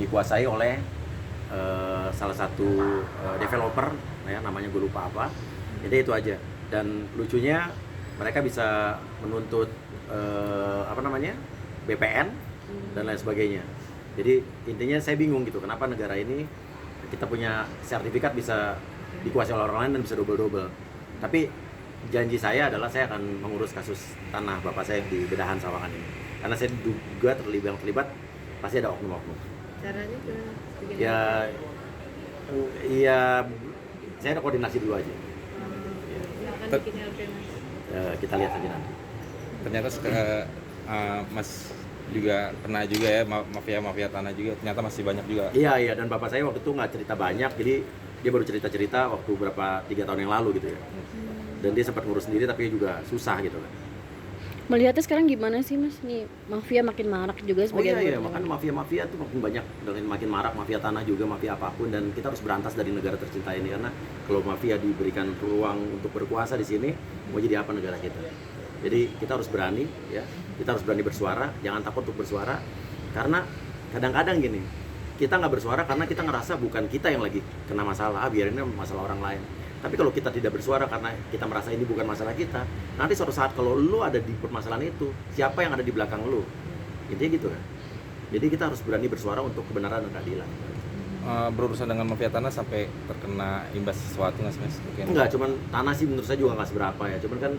dikuasai oleh salah satu developer ya, namanya gue lupa apa. Jadi itu aja. Dan lucunya mereka bisa menuntut apa namanya, BPN dan lain sebagainya. Jadi intinya saya bingung gitu, kenapa negara ini kita punya sertifikat bisa dikuasai oleh orang lain dan bisa double-double. Tapi janji saya adalah saya akan mengurus kasus tanah bapak saya di Bedahan Sawangan ini. Karena saya diduga terlibat, pasti ada oknum-oknum. Caranya gimana? Ya, iya, saya ada koordinasi dulu aja. Akan bikin LP mas. Kita lihat aja nanti. Ternyata Mas juga pernah juga ya mafia tanah juga, ternyata masih banyak juga. Iya, dan bapak saya waktu itu nggak cerita banyak, jadi dia baru cerita waktu berapa 3 tahun yang lalu gitu ya. Dan dia sempat ngurus sendiri tapi juga susah gitu kan. Melihatnya sekarang gimana sih mas? Nih mafia makin marak juga Oh sebagian. iya, makanya mafia tuh makin banyak dan makin marak, mafia tanah juga, mafia apapun, dan kita harus berantas dari negara tercinta ini, karena kalau mafia diberikan ruang untuk berkuasa di sini, mau jadi apa negara kita? Jadi kita harus berani ya, kita harus berani bersuara, jangan takut untuk bersuara, karena kadang-kadang gini, kita nggak bersuara karena kita ngerasa bukan kita yang lagi kena masalah, biarin masalah orang lain. Tapi kalau kita tidak bersuara karena kita merasa ini bukan masalah kita, nanti suatu saat kalau lu ada di permasalahan itu, siapa yang ada di belakang lu? Intinya gitu kan. Jadi kita harus berani bersuara untuk kebenaran dan keadilan. Berurusan dengan mafia tanah sampai terkena imbas sesuatu nggak sih mas? Mungkin. Enggak, cuman tanah sih menurut saya juga nggak seberapa ya. Cuman kan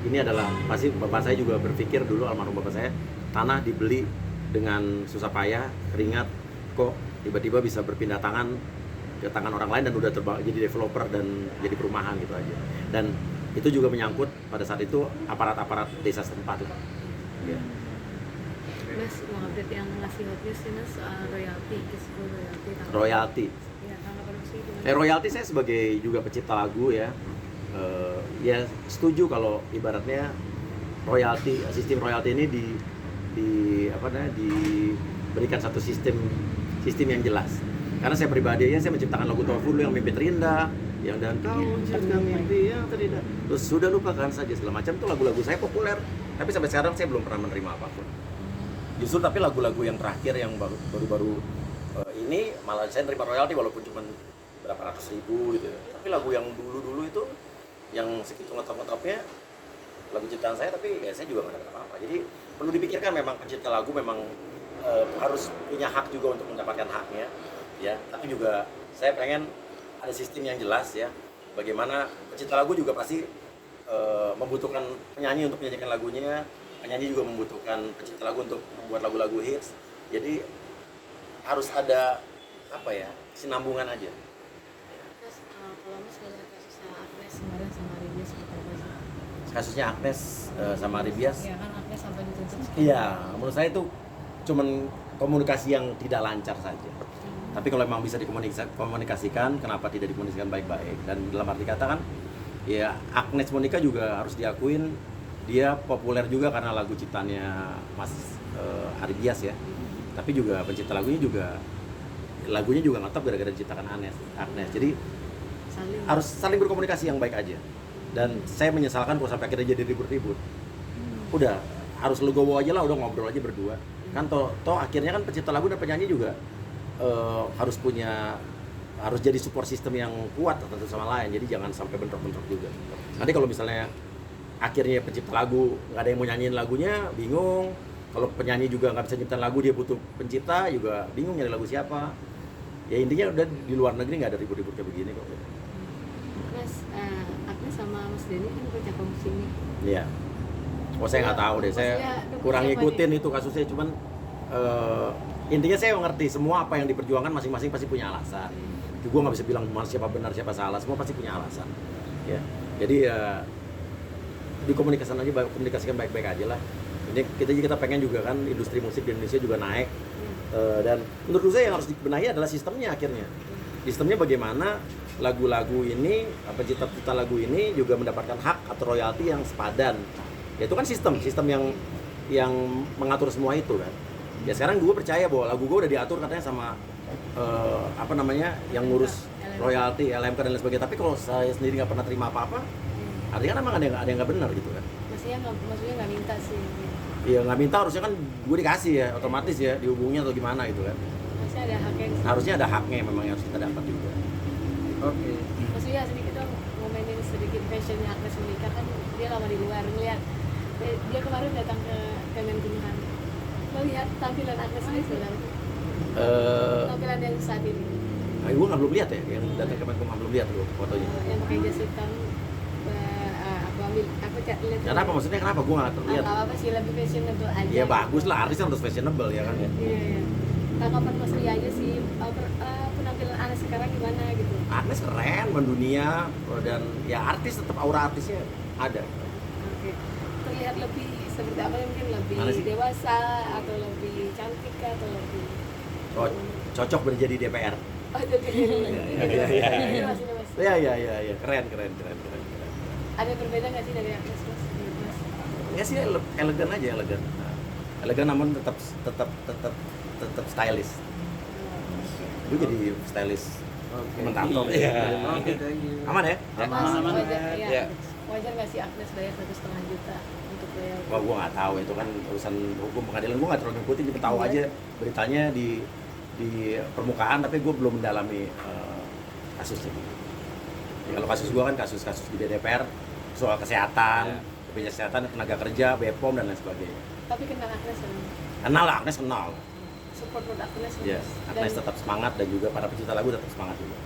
ini adalah, pasti bapak saya juga berpikir dulu, almarhum bapak saya, tanah dibeli dengan susah payah, keringat, kok tiba-tiba bisa berpindah tangan ke tangan orang lain dan udah jadi developer dan jadi perumahan gitu aja. Dan itu juga menyangkut pada saat itu aparat-aparat desa setempat lah. Ya. Mas mau update yang ngasih hot news sih mas soal royalti, kisah royalti. Royalti. Ya, tanggapan mas gimana? Royalti saya sebagai juga pencipta lagu ya, ya setuju kalau ibaratnya royalti, sistem royalti ini diberikan satu sistem yang jelas. Karena saya pribadi ya, saya menciptakan lagu Tofu dulu yang mimpi terindah, yang dan kau menciptakan mimpi yang terindah, terus sudah lupakan saja segala macam, itu lagu-lagu saya populer, tapi sampai sekarang saya belum pernah menerima apapun. Justru tapi lagu-lagu yang terakhir yang baru-baru ini malah saya nerima royalti walaupun cuma berapa ratus ribu gitu ya. Tapi lagu yang dulu-dulu itu yang segitu ngetop-ngetopnya lagu ciptaan saya, tapi ya saya juga nggak dapat apa-apa. Jadi perlu dipikirkan, memang pencipta lagu memang harus punya hak juga untuk mendapatkan haknya ya. Tapi juga saya pengen ada sistem yang jelas ya, bagaimana pencipta lagu juga pasti membutuhkan penyanyi untuk menyanyikan lagunya, penyanyi juga membutuhkan pencipta lagu untuk membuat lagu-lagu hits. Jadi harus ada apa ya, kesinambungan aja. Terus kalau mas ngeliat kasusnya Agnes kemarin sama Ribias seperti apa sih? Kasusnya Agnes sama Ribias. Ya kan Agnes sampai dituntut. Iya, menurut saya itu cuman komunikasi yang tidak lancar saja. Tapi kalau memang bisa dikomunikasikan, kenapa tidak dikomunikasikan baik-baik? Dan dalam arti kata kan, ya Agnes Monica juga harus diakuin, dia populer juga karena lagu ciptaannya Mas Ari Bias ya. Tapi juga pencipta lagunya juga ngetop gara-gara diciptakan Agnes. Jadi harus saling berkomunikasi yang baik aja. Dan saya menyesalkan kalau sampai akhirnya jadi ribut-ribut. Udah, harus legowo aja lah, udah ngobrol aja berdua. Kan toh akhirnya kan pencipta lagu dan penyanyi juga harus jadi support system yang kuat satu sama lain. Jadi jangan sampai bentrok-bentrok juga. Nanti kalau misalnya akhirnya pencipta lagu nggak ada yang mau nyanyiin lagunya, bingung. Kalau penyanyi juga nggak bisa nyiptain lagu, dia butuh pencipta, juga bingung nyari lagu siapa. Ya intinya udah di luar negeri nggak ada ribut-ribut kayak begini kok. Mas, Agnes sama Mas Denny kan kerja kongsi nih. Iya. Oh saya nggak tahu deh, saya kurang ngikutin itu kasusnya. Cuman intinya saya mengerti semua apa yang diperjuangkan masing-masing pasti punya alasan. Gue nggak bisa bilang siapa benar siapa salah, semua pasti punya alasan. Ya, jadi ya komunikasikan baik-baik aja lah. Ini kita pengen juga kan industri musik di Indonesia juga naik. Dan menurut saya yang harus dibenahi adalah sistemnya akhirnya. Sistemnya bagaimana lagu-lagu ini, pencipta lagu ini juga mendapatkan hak atau royalti yang sepadan. Ya itu kan sistem yang mengatur semua itu kan. Ya sekarang gue percaya bahwa lagu gue udah diatur katanya sama yang ngurus royalti, LMK dan lain sebagainya. Tapi kalau saya sendiri nggak pernah terima apa-apa, artinya kan emang ada yang nggak benar gitu kan. Maksudnya nggak minta sih. Iya nggak minta, harusnya kan gue dikasih ya, otomatis ya dihubungnya atau gimana gitu kan. Harusnya ada haknya di sini. Harusnya ada haknya memang yang harus kita dapat juga. Oke. Maksudnya sedikit dong ngomenin sedikit fashionnya Agnes Monica kan dia lama di luar ngeliat dia kemarin datang ke Kemenkumham melihat tampilan Agnes ini sebenarnya tampilan yang saat ini Gue belum lihat ya, yang datang ke Kemenkumham belum lihat loh fotonya. yang pakai jas hitam aku lihat Kenapa maksudnya kenapa gue nggak terlihat? nggak apa-apa sih lebih fashionable aja Ya bagus lah, artis kan harus fashionable ya kan. iya iya tanggapan Mas Lia aja sih penampilan Agnes sekarang gimana gitu. Agnes keren, mendunia dan ya artis tetap aura artisnya ada. Oke. Terlihat lebih seperti apa ya? Mungkin lebih Mana sih? dewasa atau lebih cantik atau lebih Oh, cocok menjadi DPR. oh jadi Iya. Mas, ini, Mas. Ya, keren. Ada perbedaan nggak sih dari Agnes Mas? Menurut Mas? Ya sih elegan aja, elegan. Nah, elegan namun tetap stylish. Gue jadi stylish komentator. Iya. Oke, thank you. Aman ya? Mas, wajar, Ya. ya. Wajar nggak sih Agnes bayar 1,5 juta untuk bayar? Wah, gue nggak tahu itu kan urusan hukum pengadilan, gue nggak terlalu ngikutin, cuma tahu aja beritanya di permukaan, tapi gue belum mendalami kasusnya. Ya, kalau kasus gue kan kasus-kasus di DPR soal kesehatan, BPJS kesehatan, tenaga kerja, BPOM dan lain sebagainya. Tapi kenal Agnes kan? Kenal lah, Agnes kenal. Support buat Agnes. Ya, Agnes tetap semangat dan juga para pencipta lagu tetap semangat juga.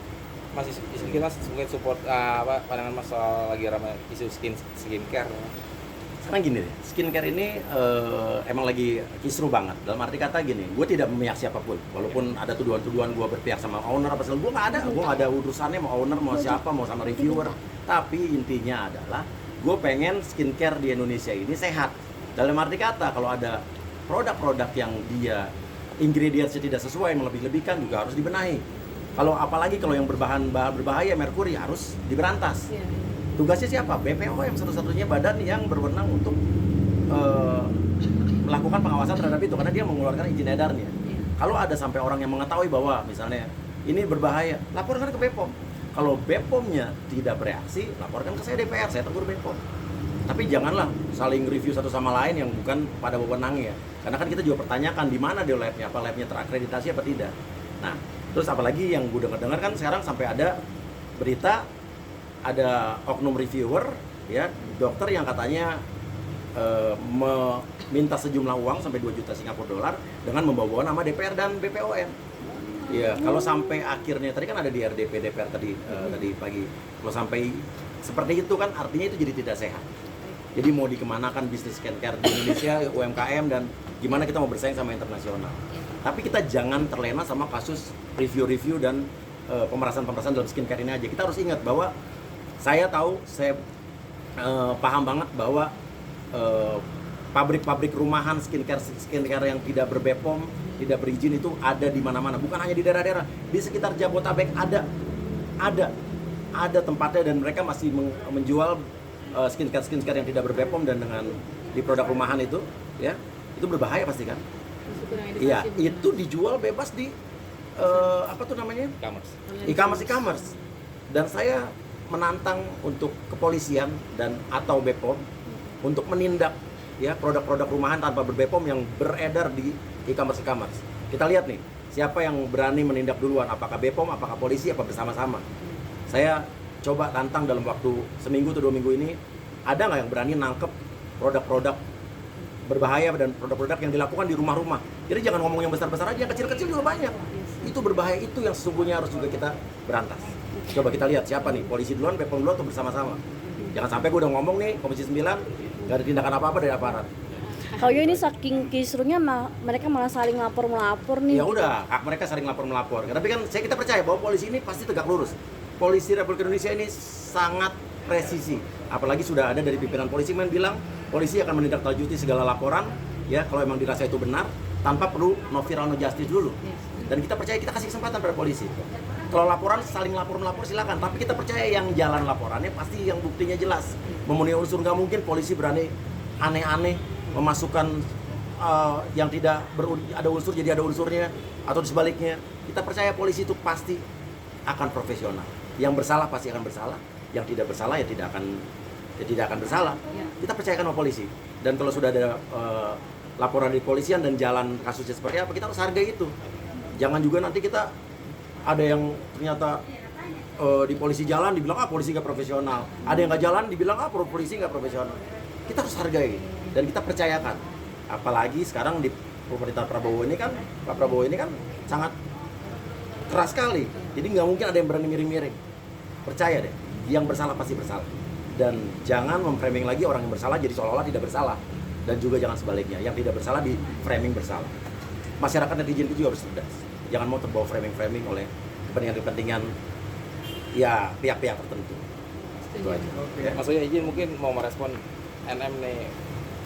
Masih sedikit Mas mungkin support pandangan Mas soal lagi ramai isu skincare. Sekarang gini deh, skincare ini emang lagi kisruh banget. Dalam arti kata gini, gue tidak memihak siapapun. Walaupun ada tuduhan-tuduhan gue berpihak sama owner apa segala, gue nggak ada urusannya mau owner, mau siapa, mau sama reviewer. Tapi intinya adalah, gue pengen skincare di Indonesia ini sehat. Dalam arti kata, kalau ada produk-produk yang dia ingredientsnya tidak sesuai, melebih-lebihkan juga harus dibenahi. Apalagi kalau yang bahan berbahaya, merkuri harus diberantas. Iya. Tugasnya siapa? BPOM satu-satunya badan yang berwenang untuk melakukan pengawasan terhadap itu karena dia mengeluarkan izin edarnya. Iya. Kalau ada sampai orang yang mengetahui bahwa misalnya ini berbahaya, laporkan ke BPOM. Kalau BPOM-nya tidak bereaksi, laporkan ke saya DPR, saya tegur BPOM. Tapi janganlah saling review satu sama lain yang bukan pada wewenangnya. Karena kan kita juga pertanyakan di mana dia labnya, apa labnya terakreditasi apa tidak. Nah, terus apalagi yang gue dengar kan sekarang sampai ada berita ada oknum reviewer ya, dokter yang katanya meminta sejumlah uang sampai 2 juta Singapura dolar dengan membawa nama DPR dan BPOM. Ya, kalau sampai akhirnya tadi kan ada di RDP DPR tadi pagi. Kalau sampai seperti itu kan artinya itu jadi tidak sehat. Jadi mau dikemanakan bisnis skincare di Indonesia, UMKM dan gimana kita mau bersaing sama internasional. Tapi kita jangan terlena sama kasus review-review dan pemerasan-pemerasan dalam skincare ini aja. Kita harus ingat bahwa saya paham banget bahwa pabrik-pabrik rumahan skincare yang tidak ber-BPOM, tidak berizin itu ada di mana-mana. Bukan hanya di daerah-daerah, di sekitar Jabodetabek ada tempatnya dan mereka masih menjual skincare yang tidak ber-BPOM dan dengan di produk rumahan itu, ya itu berbahaya pasti kan? Iya, itu dijual bebas di apa tuh namanya? E-commerce. Dan saya menantang untuk kepolisian dan atau BPOM untuk menindak ya produk-produk rumahan tanpa ber-BPOM yang beredar di e-commerce. Kita lihat nih, siapa yang berani menindak duluan, apakah BPOM, apakah polisi, apa bersama-sama. Saya coba tantang dalam waktu seminggu atau 2 minggu ini, ada nggak yang berani nangkep produk-produk berbahaya dan produk-produk yang dilakukan di rumah-rumah. Jadi jangan ngomong yang besar-besar aja, yang kecil-kecil juga banyak. Itu berbahaya, itu yang sesungguhnya harus juga kita berantas. Coba kita lihat siapa nih, polisi duluan, BPOM duluan atau bersama-sama. Jangan sampai gue udah ngomong nih, Komisi 9 gak ada tindakan apa-apa dari aparat. Kalau ini saking kisruhnya mereka malah saling melapor nih. Ya udah, hak mereka saling melapor. Tapi kan kita percaya bahwa polisi ini pasti tegak lurus. Polisi Republik Indonesia ini sangat presisi. Apalagi sudah ada dari pimpinan polisi yang bilang polisi akan menindaklanjuti segala laporan ya kalau emang dirasa itu benar tanpa perlu no viral no justice dulu. Dan kita percaya, kita kasih kesempatan pada polisi. Kalau laporan saling melapor silakan, tapi kita percaya yang jalan laporannya pasti yang buktinya jelas, memenuhi unsur. Nggak mungkin polisi berani aneh-aneh memasukkan yang tidak ada unsur jadi ada unsurnya atau sebaliknya. Kita percaya polisi itu pasti akan profesional. Yang bersalah pasti akan bersalah, yang tidak bersalah ya tidak akan bersalah. Kita percayakan sama polisi. Dan kalau sudah ada laporan dari polisian dan jalan kasusnya seperti apa, kita harus hargai itu. Jangan juga nanti kita ada yang ternyata di polisi jalan dibilang polisi nggak profesional, ada yang nggak jalan dibilang polisi nggak profesional. Kita harus hargai dan kita percayakan. Apalagi sekarang di pemerintahan Prabowo ini kan, Pak Prabowo ini kan sangat keras sekali. Jadi nggak mungkin ada yang berani miring-miring. Percaya deh, yang bersalah pasti bersalah. Dan jangan memframing lagi orang yang bersalah jadi seolah-olah tidak bersalah. Dan juga jangan sebaliknya, yang tidak bersalah di framing bersalah. Masyarakat netizen itu juga harus cerdas. Jangan mau terbawa framing-framing oleh kepentingan-kepentingan ya pihak-pihak tertentu. Itu aja. Ya, maksudnya izin mungkin mau merespon NM nih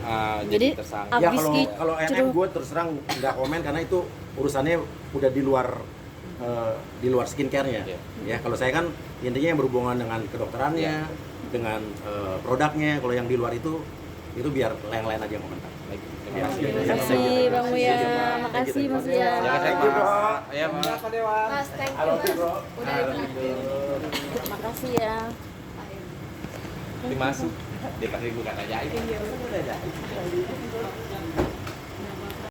jadi Jadi, tersangka. Ya Abis kalau NM gitu. gue terus terang nggak komen karena itu urusannya udah di luar skincare-nya. Iya. Ya kalau saya kan intinya yang berhubungan dengan kedokterannya, dengan produknya. Kalau yang di luar itu biar yang lain aja yang komentar. Baik, terima Ya. kasih. Terima kasih Bang Buya, makasih Mas Buya. Jangan Thank saya you, bro. Ya, Pak. Mas, thank I you love Mas you, bro. udah ditraktir. Makasih ya. Dimasuk. Dia pasti bukan ajaib. Iya.